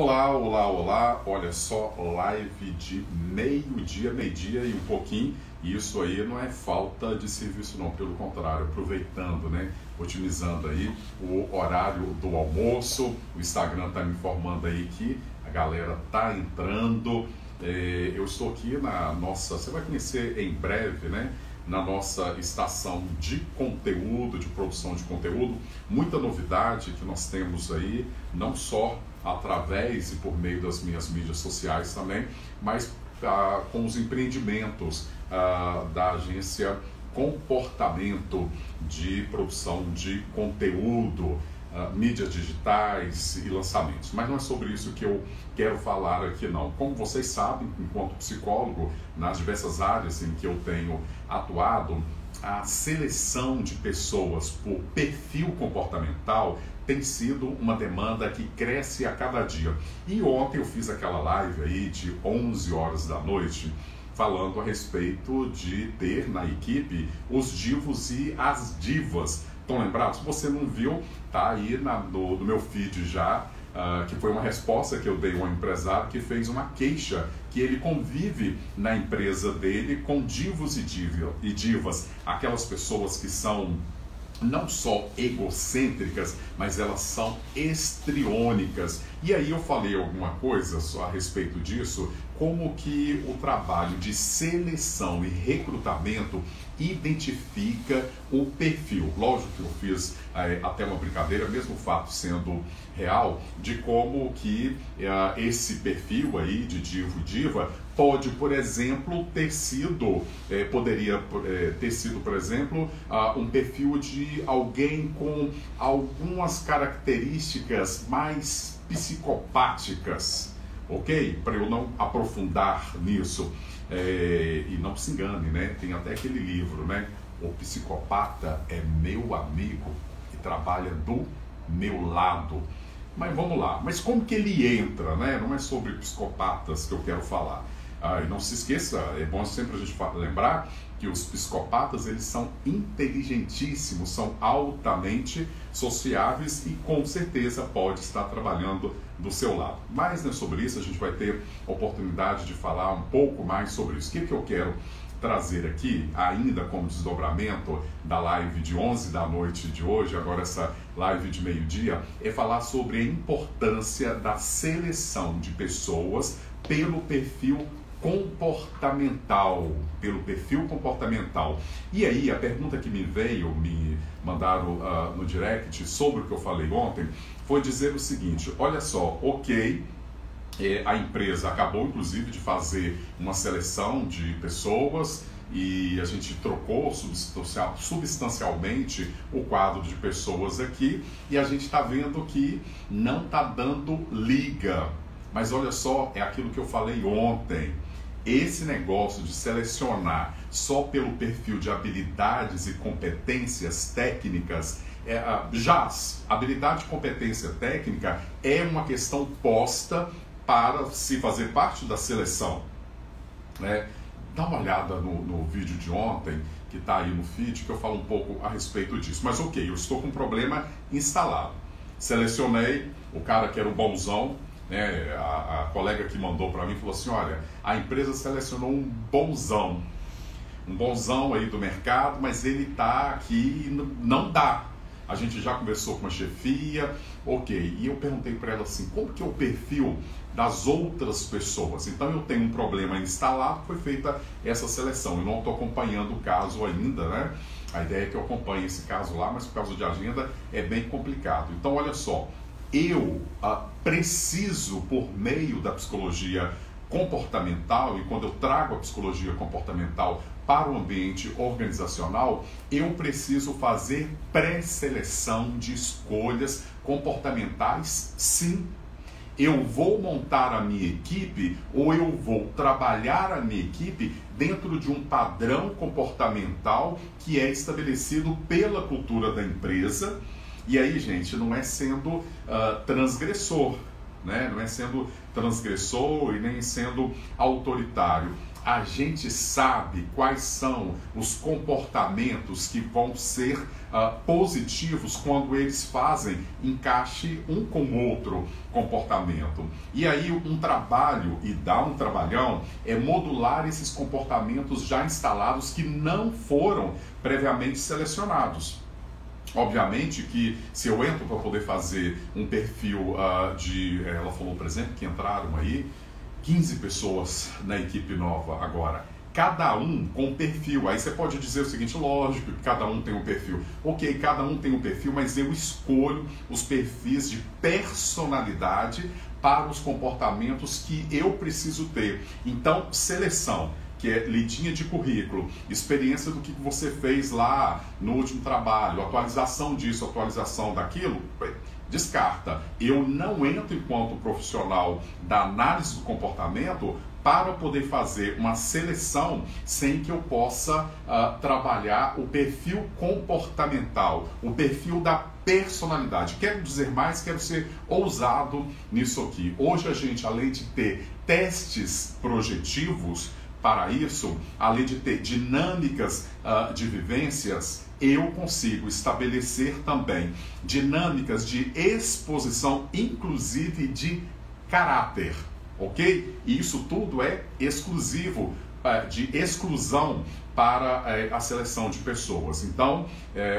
Olá, olá, olá, olha só, live de meio-dia e um pouquinho, e isso aí não é falta de serviço não, pelo contrário, aproveitando, né, otimizando aí o horário do almoço. O Instagram está me informando aí que a galera tá entrando. Eu estou aqui na nossa, você vai conhecer em breve, né, na nossa estação de conteúdo, de produção de conteúdo, muita novidade que nós temos aí, não só através e por meio das minhas mídias sociais também, mas com os empreendimentos da agência Comportamento de produção de conteúdo, mídias digitais e lançamentos. Mas não é sobre isso que eu quero falar aqui não. Como vocês sabem, enquanto psicólogo, nas diversas áreas em que eu tenho atuado, a seleção de pessoas por perfil comportamental tem sido uma demanda que cresce a cada dia. E ontem eu fiz aquela live aí de 11 horas da noite, falando a respeito de ter na equipe os divos e as divas. Estão lembrados? Se você não viu, tá aí no meu feed já, que foi uma resposta que eu dei a um empresário que fez uma queixa que ele convive na empresa dele com divos e divas, aquelas pessoas que são não só egocêntricas, mas elas são estriônicas. E aí eu falei alguma coisa só a respeito disso, como que o trabalho de seleção e recrutamento identifica o perfil. Lógico que eu fiz até uma brincadeira, mesmo o fato sendo real, de como que esse perfil aí de divo e diva pode, por exemplo, ter sido, poderia ter sido, por exemplo, um perfil de alguém com algumas características mais psicopáticas, ok? Para eu não aprofundar nisso. E não se engane, né? Tem até aquele livro, né? O psicopata é meu amigo e trabalha do meu lado. Mas vamos lá. Mas como que ele entra, né? Não é sobre psicopatas que eu quero falar. E não se esqueça, é bom sempre a gente lembrar que os psicopatas, eles são inteligentíssimos, são altamente sociáveis e com certeza pode estar trabalhando do seu lado. Mas não é sobre isso, a gente vai ter oportunidade de falar um pouco mais sobre isso. O que eu quero trazer aqui, ainda como desdobramento da live de 11 da noite de hoje, agora essa live de meio-dia, é falar sobre a importância da seleção de pessoas pelo perfil comportamental, E aí a pergunta que me mandaram no direct sobre o que eu falei ontem, foi dizer o seguinte: olha só, ok, a empresa acabou inclusive de fazer uma seleção de pessoas e a gente trocou substancialmente o quadro de pessoas aqui e a gente está vendo que não está dando liga. Mas olha só, é aquilo que eu falei ontem. Esse negócio de selecionar só pelo perfil de habilidades e competências técnicas, habilidade e competência técnica é uma questão posta para se fazer parte da seleção, né? Dá uma olhada no vídeo de ontem, que está aí no feed, que eu falo um pouco a respeito disso. Mas ok, eu estou com um problema instalado. Selecionei o cara que era o bonzão, né? A colega que mandou para mim falou assim: olha, a empresa selecionou um bonzão aí do mercado, mas ele está aqui e não dá. A gente já conversou com a chefia, ok. E eu perguntei para ela assim: como que é o perfil das outras pessoas? Então eu tenho um problema instalado, foi feita essa seleção. Eu não estou acompanhando o caso ainda, né? A ideia é que eu acompanhe esse caso lá, mas por causa de agenda é bem complicado. Então olha só, eu preciso, por meio da psicologia comportamental, e quando eu trago a psicologia comportamental para o ambiente organizacional, eu preciso fazer pré-seleção de escolhas comportamentais, sim. Eu vou montar a minha equipe ou eu vou trabalhar a minha equipe dentro de um padrão comportamental que é estabelecido pela cultura da empresa. E aí, gente, não é sendo transgressor, né? Não é sendo transgressor e nem sendo autoritário. a gente sabe quais são os comportamentos que vão ser positivos quando eles fazem encaixe um com o outro comportamento. E aí um trabalho, e dá um trabalhão, é modular esses comportamentos já instalados que não foram previamente selecionados. Obviamente que se eu entro para poder fazer um perfil ela falou, por exemplo, que entraram aí 15 pessoas na equipe nova agora, cada um com perfil. Aí você pode dizer o seguinte, lógico que cada um tem um perfil. Ok, cada um tem um perfil, mas eu escolho os perfis de personalidade para os comportamentos que eu preciso ter. Então, seleção, que é lidinha de currículo, experiência do que você fez lá no último trabalho, atualização disso, atualização daquilo, descarta. Eu não entro enquanto profissional da análise do comportamento para poder fazer uma seleção sem que eu possa trabalhar o perfil comportamental, o perfil da personalidade. Quero dizer mais, quero ser ousado nisso aqui. Hoje a gente, além de ter testes projetivos, para isso, além de ter dinâmicas de vivências, eu consigo estabelecer também dinâmicas de exposição, inclusive de caráter, ok? E isso tudo é exclusivo, de exclusão para a seleção de pessoas. Então,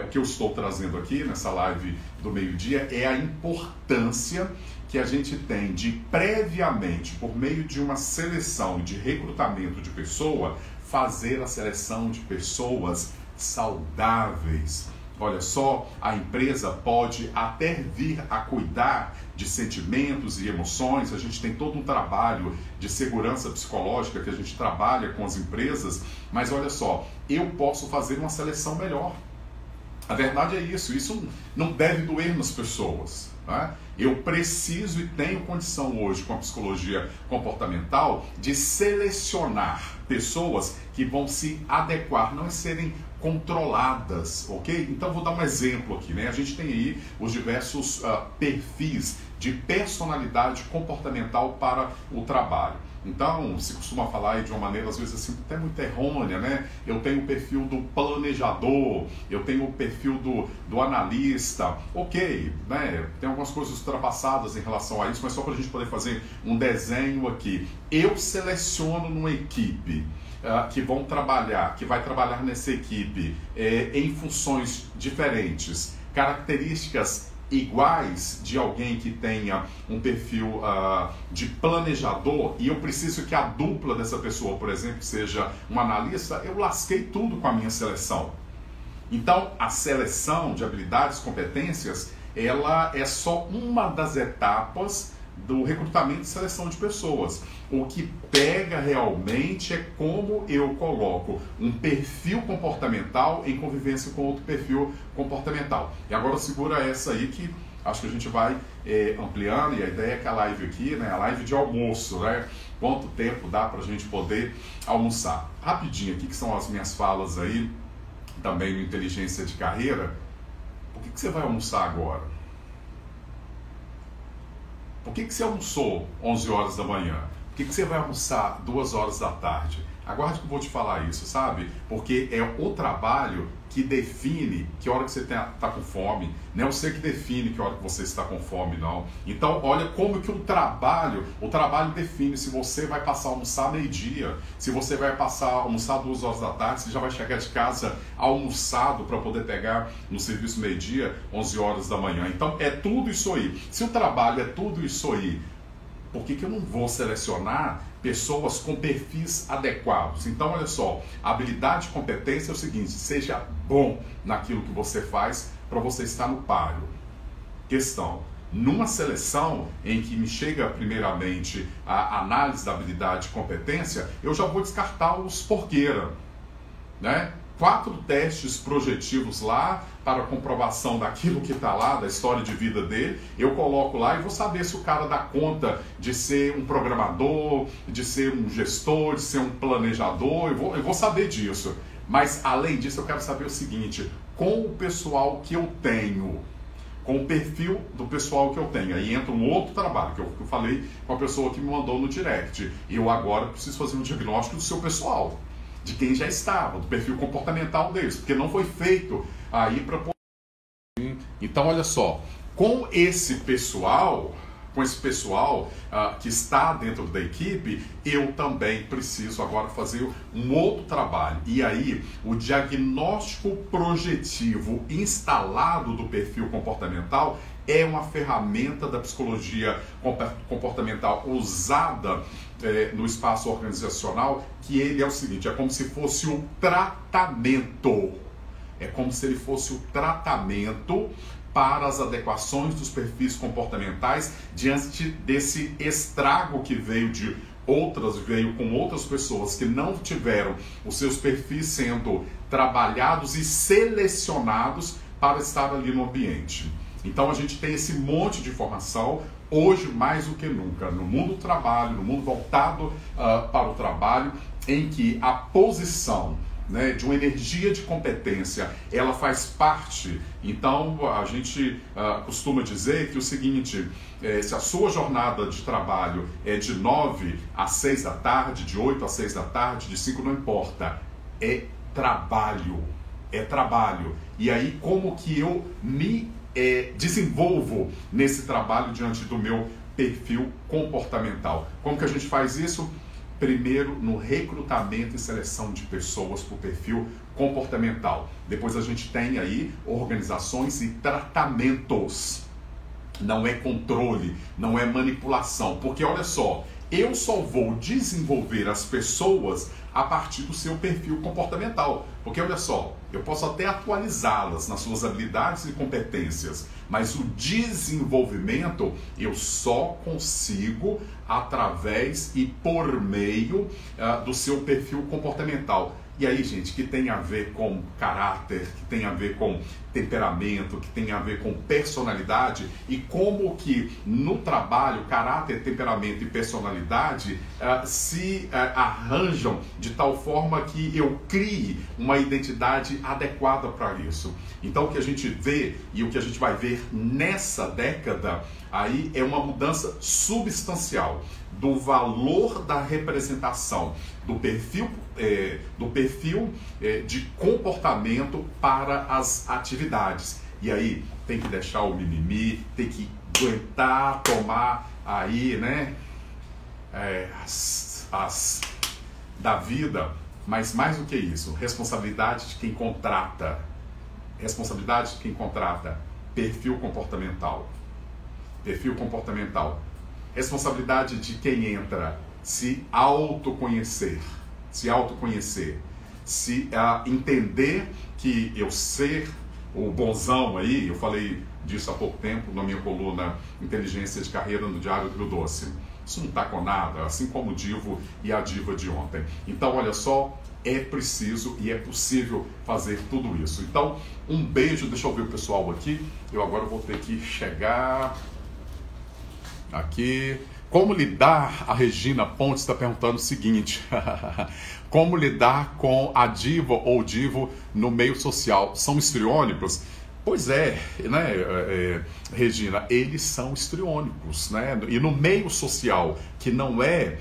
o que eu estou trazendo aqui nessa live do meio-dia é a importância que a gente tem de previamente, por meio de uma seleção e de recrutamento de pessoa, fazer a seleção de pessoas saudáveis. Olha só, a empresa pode até vir a cuidar de sentimentos e emoções. A gente tem todo um trabalho de segurança psicológica que a gente trabalha com as empresas, mas olha só, eu posso fazer uma seleção melhor. A verdade é isso não deve doer nas pessoas. Né? Eu preciso e tenho condição hoje, com a psicologia comportamental, de selecionar pessoas que vão se adequar, não serem controladas, ok? Então vou dar um exemplo aqui, né? A gente tem aí os diversos perfis de personalidade comportamental para o trabalho. Então, se costuma falar aí de uma maneira, às vezes assim, até muito errônea, né? Eu tenho o perfil do planejador, eu tenho o perfil do analista, ok, né? Tem algumas coisas ultrapassadas em relação a isso, mas só para a gente poder fazer um desenho aqui. Eu seleciono numa equipe que vão trabalhar, que vai trabalhar nessa equipe em funções diferentes, características iguais de alguém que tenha um perfil de planejador, e eu preciso que a dupla dessa pessoa, por exemplo, seja um analista, eu lasquei tudo com a minha seleção. Então, a seleção de habilidades, competências, ela é só uma das etapas do recrutamento e seleção de pessoas. O que pega realmente é como eu coloco um perfil comportamental em convivência com outro perfil comportamental. E agora segura essa aí que acho que a gente vai ampliando, e a ideia é que a live aqui, né, a live de almoço, né, quanto tempo dá para a gente poder almoçar. Rapidinho aqui, que são as minhas falas aí, também no Inteligência de Carreira. Por que você vai almoçar agora? Por que você almoçou 11 horas da manhã? Por que você vai almoçar 2 horas da tarde? Aguarde que eu vou te falar isso, sabe? Porque é o trabalho que define que hora que você está com fome. Não é você que define que hora que você está com fome, não. Então, olha como que o trabalho define se você vai passar a almoçar meio-dia, se você vai passar a almoçar 2 horas da tarde, se já vai chegar de casa almoçado para poder pegar no serviço meio-dia, 11 horas da manhã. Então, é tudo isso aí. Se o trabalho é tudo isso aí, por que eu não vou selecionar pessoas com perfis adequados? Então, olha só, habilidade e competência é o seguinte: seja bom naquilo que você faz para você estar no páreo. Questão: numa seleção em que me chega primeiramente a análise da habilidade e competência, eu já vou descartar os porqueira, né? 4 testes projetivos lá para comprovação daquilo que está lá, da história de vida dele. Eu coloco lá e vou saber se o cara dá conta de ser um programador, de ser um gestor, de ser um planejador. Eu vou saber disso. Mas além disso, eu quero saber o seguinte: com o pessoal que eu tenho, com o perfil do pessoal que eu tenho. Aí entra um outro trabalho, que eu falei com a pessoa que me mandou no direct. Eu agora preciso fazer um diagnóstico do seu pessoal, de quem já estava, do perfil comportamental deles, porque não foi feito aí para... Então, olha só, com esse pessoal que está dentro da equipe, eu também preciso agora fazer um outro trabalho. E aí, o diagnóstico projetivo instalado do perfil comportamental é uma ferramenta da psicologia comportamental usada no espaço organizacional, que ele é o seguinte, é como se fosse um tratamento. É como se ele fosse o tratamento para as adequações dos perfis comportamentais diante desse estrago que veio com outras pessoas que não tiveram os seus perfis sendo trabalhados e selecionados para estar ali no ambiente. Então a gente tem esse monte de informação hoje mais do que nunca no mundo do trabalho, no mundo voltado para o trabalho, em que a posição de uma energia de competência, ela faz parte. Então a gente costuma dizer que o seguinte, se a sua jornada de trabalho é de 9 às 6 da tarde, de 8 às 6 da tarde, de 5, não importa, é trabalho, e aí como que eu me desenvolvo nesse trabalho diante do meu perfil comportamental? Como que a gente faz isso? Primeiro, no recrutamento e seleção de pessoas por perfil comportamental. Depois a gente tem aí organizações e tratamentos. Não é controle, não é manipulação. Porque olha só, eu só vou desenvolver as pessoas a partir do seu perfil comportamental. Porque olha só, eu posso até atualizá-las nas suas habilidades e competências, mas o desenvolvimento eu só consigo através e por meio do seu perfil comportamental. E aí, gente, que tem a ver com caráter, que tem a ver com temperamento, que tem a ver com personalidade, e como que no trabalho, caráter, temperamento e personalidade se arranjam de tal forma que eu crie uma identidade adequada para isso. Então, o que a gente vê e o que a gente vai ver nessa década aí é uma mudança substancial do valor da representação do perfil de comportamento para as atividades. E aí tem que deixar o mimimi, tem que aguentar, tomar aí, as da vida, mas mais do que isso, responsabilidade de quem contrata. Responsabilidade de quem contrata. Perfil comportamental. Perfil comportamental. Responsabilidade de quem entra. Se autoconhecer. Se entender que eu ser o bonzão aí, eu falei disso há pouco tempo na minha coluna Inteligência de Carreira no Diário do Rio Doce. Isso não está com nada, assim como o Divo e a Diva de ontem. Então, olha só, é preciso e é possível fazer tudo isso. Então, um beijo, deixa eu ver o pessoal aqui. Eu agora vou ter que chegar aqui. Como lidar, a Regina Pontes está perguntando o seguinte, como lidar com a diva ou divo no meio social? São histriônicos? Pois é, Regina, eles são histriônicos, E no meio social, que não é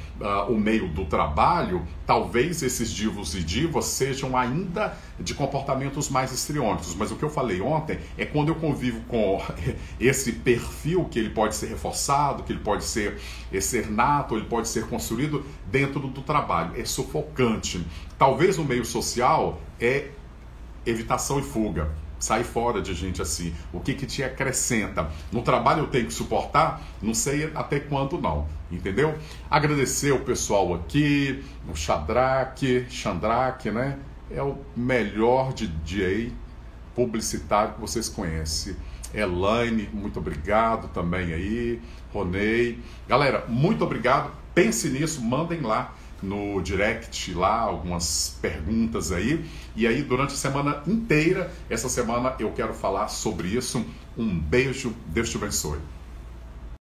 o meio do trabalho, talvez esses divos e divas sejam ainda de comportamentos mais histriônicos. Mas o que eu falei ontem é quando eu convivo com esse perfil, que ele pode ser reforçado, que ele pode ser nato, ele pode ser construído dentro do trabalho. É sufocante. Talvez no meio social é evitação e fuga. Sai fora de gente assim. O que te acrescenta? No trabalho eu tenho que suportar? Não sei até quando não. Entendeu? Agradecer o pessoal aqui, o Chandraque, É o melhor DJ publicitário que vocês conhecem. Elaine, muito obrigado também aí. Ronei. Galera, muito obrigado. Pense nisso, mandem lá no direct lá algumas perguntas aí, e aí durante a semana inteira, essa semana eu quero falar sobre isso. Um beijo, Deus te abençoe.